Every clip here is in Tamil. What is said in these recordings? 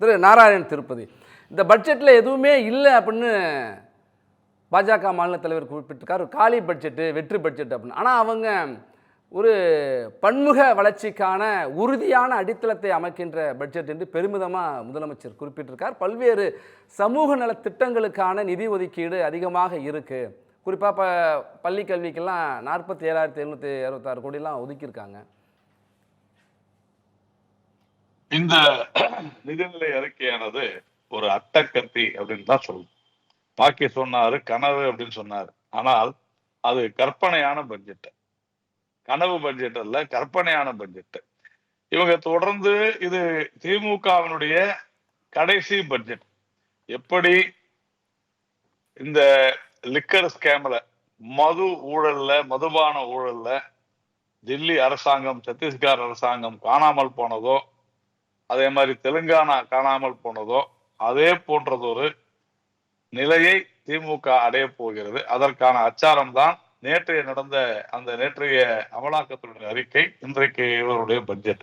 திரு நாராயணன் திருப்பதி. இந்த பட்ஜெட்டில் எதுவுமே இல்லை அப்படின்னு பாஜக மாநில தலைவர் குறிப்பிட்டிருக்கார். காலி பட்ஜெட்டு, வெற்றி பட்ஜெட் அப்படின்னு. ஆனால் அவங்க ஒரு பன்முக வளர்ச்சிக்கான உறுதியான அடித்தளத்தை அமைக்கின்ற பட்ஜெட் என்று பெருமிதமாக முதலமைச்சர் குறிப்பிட்டிருக்கார். பல்வேறு சமூக நல திட்டங்களுக்கான நிதி ஒதுக்கீடு அதிகமாக இருக்குது. குறிப்பாக பள்ளி கல்விக்கெல்லாம் 47,766 கோடிலாம் ஒதுக்கியிருக்காங்க. இந்த நிதிநிலை அறிக்கையானது ஒரு அட்டக்கத்தி அப்படின்னு தான் சொல்லணும். பாக்கி சொன்னாரு கனவு அப்படின்னு சொன்னாரு. ஆனால் அது கற்பனையான பட்ஜெட், கனவு பட்ஜெட் அல்ல, கற்பனையான பட்ஜெட். இவங்க தொடர்ந்து இது திமுகவினுடைய கடைசி பட்ஜெட். எப்படி இந்த லிக்கர் ஸ்கேம்ல, மது ஊழல்ல, மதுபான ஊழல்ல டெல்லி அரசாங்கம், சத்தீஸ்கர் அரசாங்கம் காணாமல் போனதோ, அதே மாதிரி தெலுங்கானா காணாமல் போனதோ, அதே போன்றதொரு நிலையை திமுக அடைய போகிறது. அதற்கான அச்சாரம் தான் நேற்றைய நடந்த அந்த நேற்றைய அமலாக்கத்துடைய அறிக்கை, இன்றைக்கு இவருடைய பட்ஜெட்.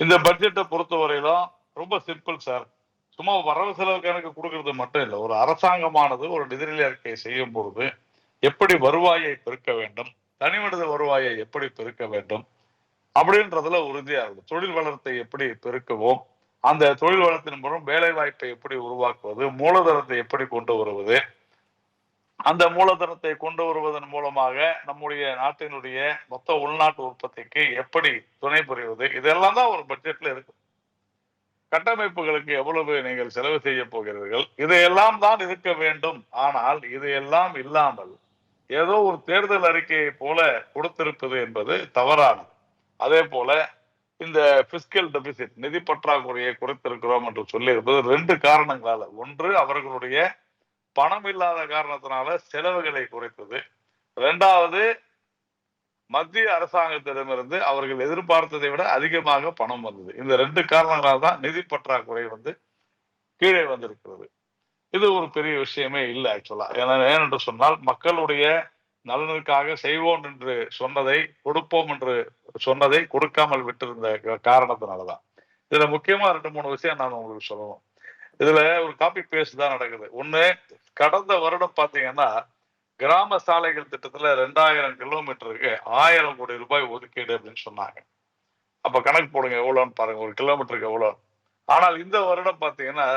இந்த பட்ஜெட்டை பொறுத்தவரையிலும் ரொம்ப சிம்பிள் சார். சும்மா வரவு செலவு கணக்கு கொடுக்கறது மட்டும் இல்லை. ஒரு அரசாங்கமானது ஒரு நிதிநிலை அறிக்கையை செய்யும் பொழுது எப்படி வருவாயை பெருக்க வேண்டும், தனிமனித வருவாயை எப்படி பெருக்க வேண்டும் அப்படின்றதுல உறுதியா இருக்கும். தொழில் வளத்தை எப்படி பெருக்குவோம், அந்த தொழில் வளத்தின் மூலம் வேலை வாய்ப்பை எப்படி உருவாக்குவது, மூலதனத்தை எப்படி கொண்டு வருவது, அந்த மூலதனத்தை கொண்டு வருவதன் மூலமாக நம்முடைய நாட்டினுடைய மொத்த உள்நாட்டு உற்பத்திக்கு எப்படி துணை புரிவது, இதெல்லாம் தான் ஒரு பட்ஜெட்ல இருக்கு. கட்டமைப்புகளுக்கு எவ்வளவு நீங்கள் செலவு செய்ய போகிறீர்கள், இதையெல்லாம் தான் இருக்க வேண்டும். ஆனால் இதையெல்லாம் இல்லாமல் ஏதோ ஒரு தேர்தல் அறிக்கையை போல கொடுத்திருப்பது என்பது தவறானது. அதே போல இந்த பிஸ்கல் டெபிசிட், நிதி பற்றாக்குறையை குறைத்திருக்கிறோம் என்று சொல்லி இருப்பது ரெண்டு காரணங்களால. ஒன்று, அவர்களுடைய பணம் இல்லாத காரணத்தினால செலவுகளை குறைத்தது. இரண்டாவது, மத்திய அரசாங்கத்திடமிருந்து அவர்கள் எதிர்பார்த்ததை விட அதிகமாக பணம் வந்தது. இந்த ரெண்டு காரணங்களால் தான் நிதி பற்றாக்குறை கீழே வந்திருக்கிறது. இது ஒரு பெரிய விஷயமே இல்லை ஆக்சுவலா. ஏனென்று சொன்னால், மக்களுடைய நலனுக்காக செய்வோம் என்று சொன்னதை, கொடுப்போம் என்று சொன்னதை கொடுக்காமல் விட்டிருந்த காரணத்தினாலதான். இதுல முக்கியமா 2-3 விஷயம் நான் உங்களுக்கு சொல்லணும். இதுல ஒரு காப்பி பேஸ்ட் தான் நடக்குது. ஒண்ணு, கடந்த வருடம் பாத்தீங்கன்னா கிராம சாலைகள் திட்டத்துல 2000 கிலோமீட்டருக்கு 1000 கோடி ரூபாய் ஒதுக்கீடு அப்படின்னு சொன்னாங்க. அப்ப கணக்கு போடுங்க எவ்வளவுன்னு பாருங்க, ஒரு கிலோமீட்டருக்கு எவ்வளவு. ஆனால் இந்த வருடம் பாத்தீங்கன்னா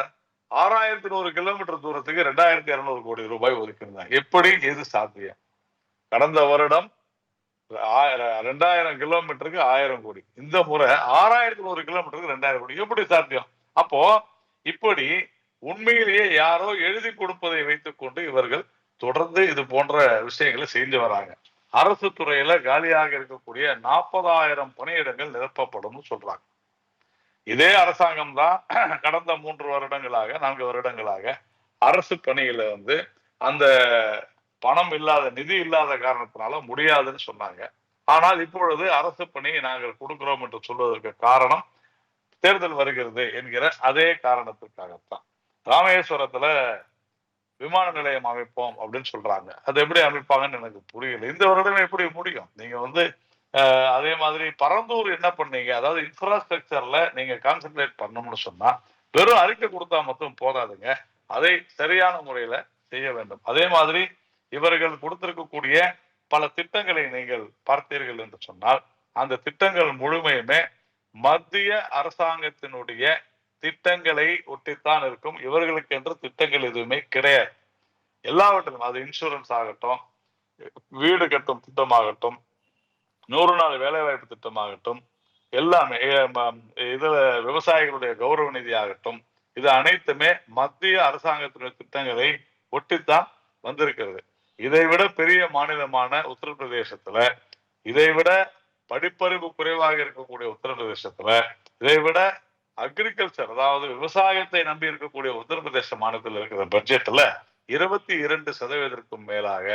6100 கிலோமீட்டர் தூரத்துக்கு 2200 கோடி ரூபாய் ஒதுக்கியிருந்தாங்க. எப்படி, எது சாத்தியம்? கடந்த வருடம் 2000 கிலோமீட்டருக்கு 1000 கோடி, இந்த முறை 6100 கிலோமீட்டருக்கு 2000 கோடி, எப்படி சாத்தியம்? அப்போ இப்படி உண்மையிலேயே யாரோ எழுதி கொடுப்பதை வைத்துக் கொண்டு இவர்கள் தொடர்ந்து இது போன்ற விஷயங்களை செஞ்சு வராங்க. அரசு துறையில காலியாக இருக்கக்கூடிய 40,000 பணியிடங்கள் நிரப்பப்படும் சொல்றாங்க. இதே அரசாங்கம் தான் கடந்த 4 வருடங்களாக அரசு பணியில அந்த பணம் இல்லாத, நிதி இல்லாத காரணத்தினால முடியாதுன்னு சொன்னாங்க. ஆனால் இப்பொழுது அரசு பணி நாங்கள் கொடுக்கிறோம் என்று சொல்வதற்கு காரணம், தேர்தல் வருகிறது என்கிற அதே காரணத்திற்காகத்தான். ராமேஸ்வரத்துல விமான நிலையம் அமைப்போம் அப்படின்னு சொல்றாங்க. அது எப்படி அமைப்பாங்கன்னு எனக்கு புரியல. இந்த வருடமே எப்படி முடியும்? நீங்க அதே மாதிரி பரந்தூர் என்ன பண்ணீங்க? அதாவது இன்ஃப்ராஸ்ட்ரக்சர்ல நீங்க கான்சென்ட்ரேட் பண்ணணும்னு சொன்னா வெறும் அறிக்கை கொடுத்தா மட்டும் போதாதுங்க, அதை சரியான முறையில செய்ய வேண்டும். அதே மாதிரி இவர்கள் கொடுத்திருக்கக்கூடிய பல திட்டங்களை நீங்கள் பார்த்தீர்கள் என்று சொன்னால், அந்த திட்டங்கள் முழுமையுமே மத்திய அரசாங்கத்தினுடைய திட்டங்களை ஒட்டித்தான் இருக்கும். இவர்களுக்கு என்று திட்டங்கள் எதுவுமே கிடையாது. எல்லாவற்றிலும், அது இன்சூரன்ஸ் ஆகட்டும், வீடு கட்டும் திட்டமாகட்டும், 100 நாள் வேலைவாய்ப்பு திட்டமாகட்டும், எல்லாமே இதுல விவசாயிகளுடைய கௌரவ நிதி ஆகட்டும், இது அனைத்துமே மத்திய அரசாங்கத்தினுடைய திட்டங்களை ஒட்டித்தான் வந்திருக்கிறது. இதைவிட பெரிய மாநிலமான உத்தரப்பிரதேசத்துல, இதைவிட படிப்பறிவு குறைவாக இருக்கக்கூடிய உத்தரப்பிரதேசத்துல, இதைவிட அக்ரிகல்ச்சர், அதாவது விவசாயத்தை நம்பி இருக்கக்கூடிய உத்தரப்பிரதேச மாநிலத்தில் இருக்கிற பட்ஜெட்ல 22% மேலாக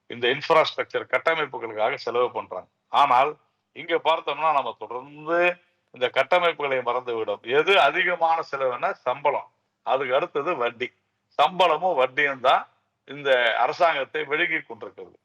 இந்த இன்ஃப்ராஸ்ட்ரக்சர் கட்டமைப்புகளுக்காக செலவு பண்றாங்க. ஆனால் இங்க பார்த்தோம்னா நம்ம தொடர்ந்து இந்த கட்டமைப்புகளை மறந்து விடும். எது அதிகமான செலவுன்னா சம்பளம், அதுக்கு அடுத்தது வட்டி. சம்பளமும் வட்டியும் தான் இந்த அரசாங்கத்தை விழுங்கி கொண்டிருக்கிறது.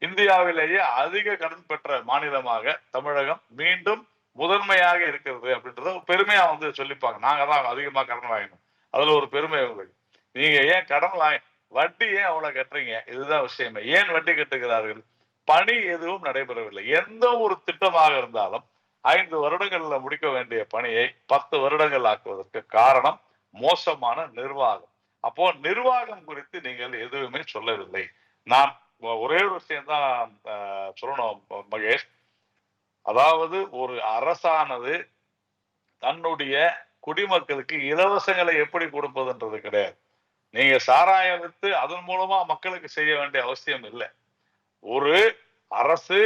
இந்தியாவிலேயே அதிக கடன் பெற்ற மாநிலமாக தமிழகம் மீண்டும் முதன்மையாக இருக்கிறது அப்படின்றத பெருமையா வந்து சொல்லிப்பாங்க. நாங்க தான் அதிகமா கடன் வாங்கினோம். அதுல ஒரு பெருமை உங்களுக்கு. நீங்க ஏன் கடன் வாங்கி வட்டி ஏன் அவ்வளவு கட்டுறீங்க? இதுதான் விஷயமே. ஏன் வட்டி கட்டுகிறார்கள்? பணி எதுவும் நடைபெறவில்லை. எந்த ஒரு திட்டமாக இருந்தாலும் 5 வருடங்கள்ல முடிக்க வேண்டிய பணியை 10 வருடங்கள் ஆக்குவதற்கு காரணம் மோசமான நிர்வாகம். அப்போ நிர்வாகம் குறித்து நீங்கள் எதுவுமே சொல்லவில்லை. நான் ஒரே ஒரு விஷயம் தான் சொல்லணும் மகேஷ். அதாவது ஒரு அரசானது தன்னுடைய குடிமக்களுக்கு இலவசங்களை எப்படி கொடுப்பதுன்றது கிடையாது. நீங்க சாராயம் வித்து அதன் மூலமா மக்களுக்கு செய்ய வேண்டிய அவசியம் இல்லை. ஒரு அரசு,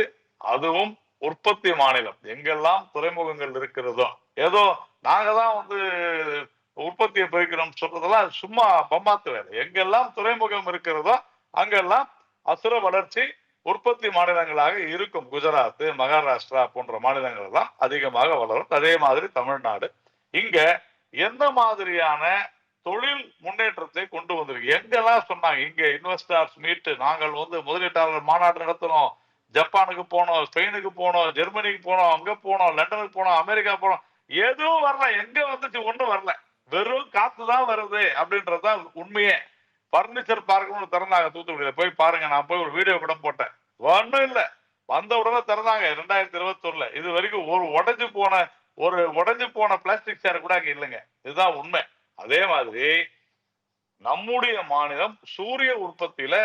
அதுவும் உற்பத்தி மாநிலம், எங்கெல்லாம் துறைமுகங்கள் இருக்கிறதோ, ஏதோ நாங்க தான் வந்து உற்பத்தியை பெருக்கிறோம் சொல்றதெல்லாம் சும்மா பம்மாத்து வேலை. எங்கெல்லாம் துறைமுகம் இருக்கிறதோ அங்கெல்லாம் அசுர வளர்ச்சி உற்பத்தி மாநிலங்களாக இருக்கும். குஜராத், மகாராஷ்டிரா போன்ற மாநிலங்கள் எல்லாம் அதிகமாக வளரும். அதே மாதிரி தமிழ்நாடு. இங்க எந்த மாதிரியான தொழில் முன்னேற்றத்தை கொண்டு வந்திருக்கு? எங்கெல்லாம் சொன்னாங்க இங்க இன்வெஸ்டர்ஸ் மீட், நாங்கள் வந்து முதலீட்டாளர் மாநாடு நடத்தணும், ஜப்பானுக்கு போனோம், ஸ்பெயினுக்கு போனோம், ஜெர்மனிக்கு போனோம், அங்க போனோம், லண்டனுக்கு போனோம், அமெரிக்கா போனோம், எதுவும் வரல. எங்க வந்துச்சு? ஒண்ணும் வரல. வெறும் காத்துதான் வருது அப்படின்றதுதான் உண்மையே. பர்னிச்சர் பார்க்கணும்னு திறந்தாங்க தூத்துக்குடியில, போய் பாருங்க. நான் போய் ஒரு வீடியோ படம் போட்டேன். ஒண்ணும் இல்ல. வந்த உடனே திறந்தாங்க 2021. இது வரைக்கும் ஒரு உடைஞ்சு போன பிளாஸ்டிக் சேர் கூட அங்க இல்லைங்க. இதுதான் உண்மை. அதே மாதிரி நம்முடைய மாநிலம் சூரிய உற்பத்தியில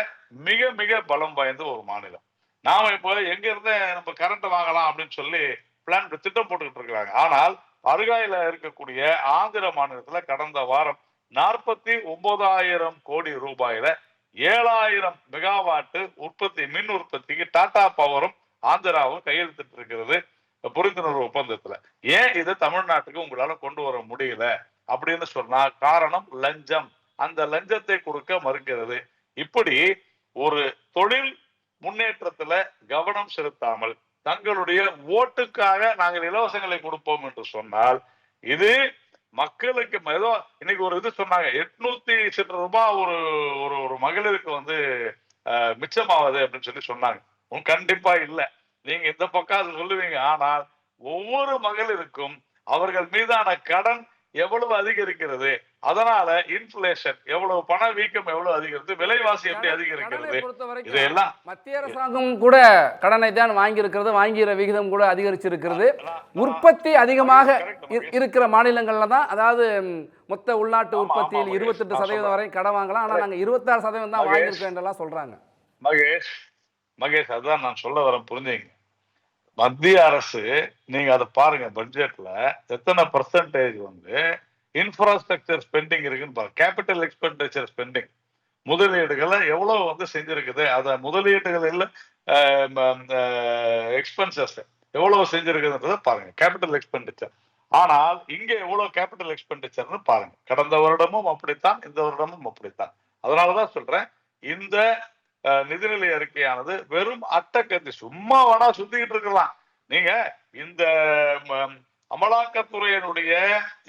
மிக மிக பலம் வாய்ந்த ஒரு மாநிலம். நாம இப்போ எங்க இருந்து நம்ம கரண்ட் வாங்கலாம் அப்படின்னு சொல்லி பிளான் திட்டம் போட்டுக்கிட்டு இருக்கிறாங்க. ஆனால் அருகாயில இருக்கக்கூடிய ஆந்திர மாநிலத்துல கடந்த வாரம் 49,000 கோடி ரூபாயில 7,000 மெகாவாட் உற்பத்தி, மின் உற்பத்திக்கு டாடா பவரும் ஆந்திராவும் கையெழுத்திட்டு இருக்கிறது புரிந்துணர்வு ஒப்பந்தத்துல. ஏன் இதை தமிழ்நாட்டுக்கு உங்களால கொண்டு வர முடியல அப்படின்னு சொன்னா காரணம் லஞ்சம். அந்த லஞ்சத்தை கொடுக்க மறுக்கிறது. இப்படி ஒரு தொழில் முன்னேற்றத்துல கவனம் செலுத்தாமல் தங்களுடைய ஓட்டுக்காக நாங்கள் இலவசங்களை கொடுப்போம் என்று சொன்னால், இது மக்களுக்கு ஏதோ இன்னைக்கு ஒரு இது சொன்னாங்க, 800 சில ரூபாய் ஒரு ஒரு மகளிருக்கு வந்து மிச்சமாவது அப்படின்னு சொல்லி சொன்னாங்க. கண்டிப்பா இல்ல. நீங்க இந்த பக்கம் அது சொல்லுவீங்க. ஆனால் ஒவ்வொரு மகளிருக்கும் அவர்கள் மீதான கடன் எவ்வளவு அதிகரிக்கிறது, அதனால இன்ஃபிளேஷன் எவ்வளவு, பண வீக்கம் எவ்வளவு அதிகரிக்கிறது, விலைவாசி எப்படி அதிகரிக்கிறது, இதெல்லாம் மத்திய அரசாங்கம் கூட கடனை தான் வாங்கி இருக்கிறது. வாங்கிற விகிதம் கூட அதிகரிச்சிருக்கிறது. உற்பத்தி அதிகமாக இருக்கிற மாநிலங்கள்ல தான், அதாவது மொத்த உள்நாட்டு உற்பத்தியில் 28% வரை கடன் வாங்கலாம். ஆனா நாங்க 26% தான் வாங்கியிருக்கோம் சொல்றாங்க. மகேஷ் அதுதான் நான் சொல்ல வரேன், புரிஞ்சுங்க. மத்திய அரசு நீங்க அதை பாருங்க, பட்ஜெட்ல எத்தனை பர்சன்டேஜ் வந்து இன்ஃப்ராஸ்ட்ரக்சர் ஸ்பெண்டிங் இருக்குன்னு பாருங்க. கேபிட்டல் எக்ஸ்பெண்டிச்சர் ஸ்பெண்டிங், முதலீடுகளை எவ்வளவு வந்து செஞ்சிருக்குது, அத முதலீடுகள் இல்ல எக்ஸ்பென்சஸ் எவ்வளவு செஞ்சிருக்குதுன்றத பாருங்க, கேபிட்டல் எக்ஸ்பெண்டிச்சர். ஆனால் இங்க எவ்வளவு கேபிட்டல் எக்ஸ்பெண்டிச்சர்னு பாருங்க. கடந்த வருடமும் அப்படித்தான், இந்த வருடமும் அப்படித்தான். அதனாலதான் சொல்றேன், இந்த நிதிநிலை அறிக்கையானது வெறும் அட்டக்கத்தி, சும்மா வேணா சுத்திக்கிட்டு இருக்கலாம். நீங்க இந்த அமலாக்கத்துறையினுடைய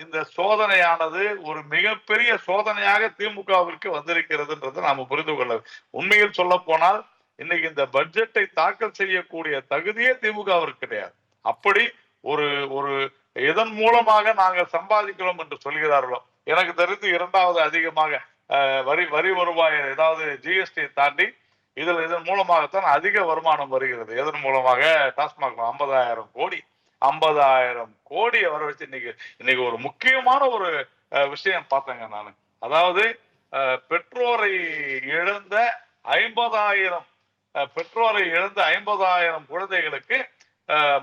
இந்த சோதனையானது ஒரு மிகப்பெரிய சோதனையாக திமுகவிற்கு வந்திருக்கிறதுன்றதை நாம புரிந்து கொள்ள. உண்மையில் சொல்ல போனால் இன்னைக்கு இந்த பட்ஜெட்டை தாக்கல் செய்யக்கூடிய தகுதியே திமுகவிற்கு கிடையாது. அப்படி ஒரு ஒரு இதன் மூலமாக நாங்கள் சம்பாதிக்கிறோம் என்று சொல்கிறார்களோ, எனக்கு தெரிந்து இரண்டாவது அதிகமாக வரி வருவாய், ஏதாவது ஜிஎஸ்டி தாண்டி இதன் மூலமாகத்தான் அதிக வருமானம் வருகிறது. எதன் மூலமாக? டாஸ்மாக் 50,000 கோடி வர வச்சு இன்னைக்கு ஒரு முக்கியமான ஒரு விஷயம் பார்த்தேங்க நான். அதாவது பெற்றோரை இழந்த 50,000 குழந்தைகளுக்கு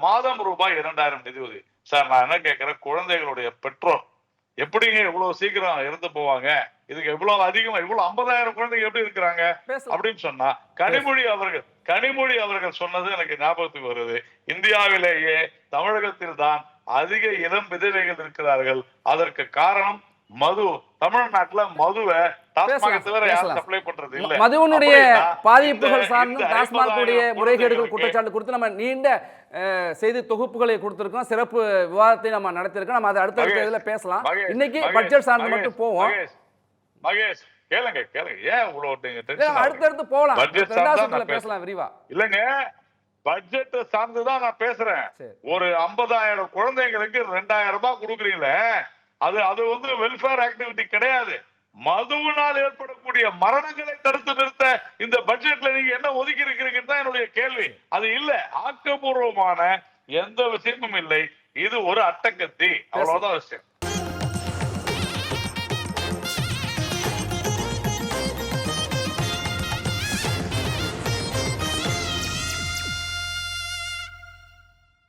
மாதம் ரூபாய் 2,000 நிதி உதவி. சார் நான் என்ன கேட்கிறேன், குழந்தைகளுடைய பெற்றோர் எப்படிங்க இவ்வளவு சீக்கிரம் இறந்து போவாங்க? இதுக்கு எவ்வளவு அதிகமா இவ்வளவு 50,000 குழந்தைங்க எப்படி இருக்கிறாங்க அப்படின்னு சொன்னா, கனிமொழி அவர்கள் சொன்னது எனக்கு ஞாபகத்துக்கு வருது. இந்தியாவிலேயே தமிழகத்தில் தான் அதிக இளம் விதவைகள் இருக்கிறார்கள். அதற்கு காரணம் மது. தமிழ்நாட்டுல மதுவை டாஸ்மாக் தவிர யாரும் சப்ளை பண்றது இல்ல. மதுவினுடைய பாதிப்புகள் சார்ந்து டாஸ்மாகுடைய முறைகேடுகள் குற்றச்சாட்டு கொடுத்து நம்ம நீண்ட செய்தி தொகுப்புகளை கொடுத்திருக்கோம். சிறப்பு விவாதத்தை நம்ம நடத்திருக்கோம். நம்ம அதை அடுத்த இதுல பேசலாம். இன்னைக்கு பட்ஜெட் சார்ந்து மட்டும் போவோம். மகேஷ் கேளுங்க, ஏன் இவ்வளவு அடுத்தடுத்து போலாம், பேசலாம் விரிவா. இல்லங்க, பட்ஜெட் சார்ந்துதான் நான் பேசுறேன். சரி. ஒரு 50,000 குழந்தைங்களுக்கு 2,000 ரூபாய் கொடுக்குறீங்களே, அது வந்து வெல்ஃபேர் ஆக்டிவிட்டி கிடையாது. மதுவினால் ஏற்படக்கூடிய மரணங்களை தடுத்து நிறுத்த இந்த பட்ஜெட்ல நீங்க என்ன ஒதுக்கி இருக்கிறீங்கன்னு தான் என்னுடைய கேள்வி. அது இல்ல, ஆக்கப்பூர்வமான எந்த விஷயமும் இல்லை. இது ஒரு அட்டக்கத்தி, அவ்வளவுதான் விஷயம்.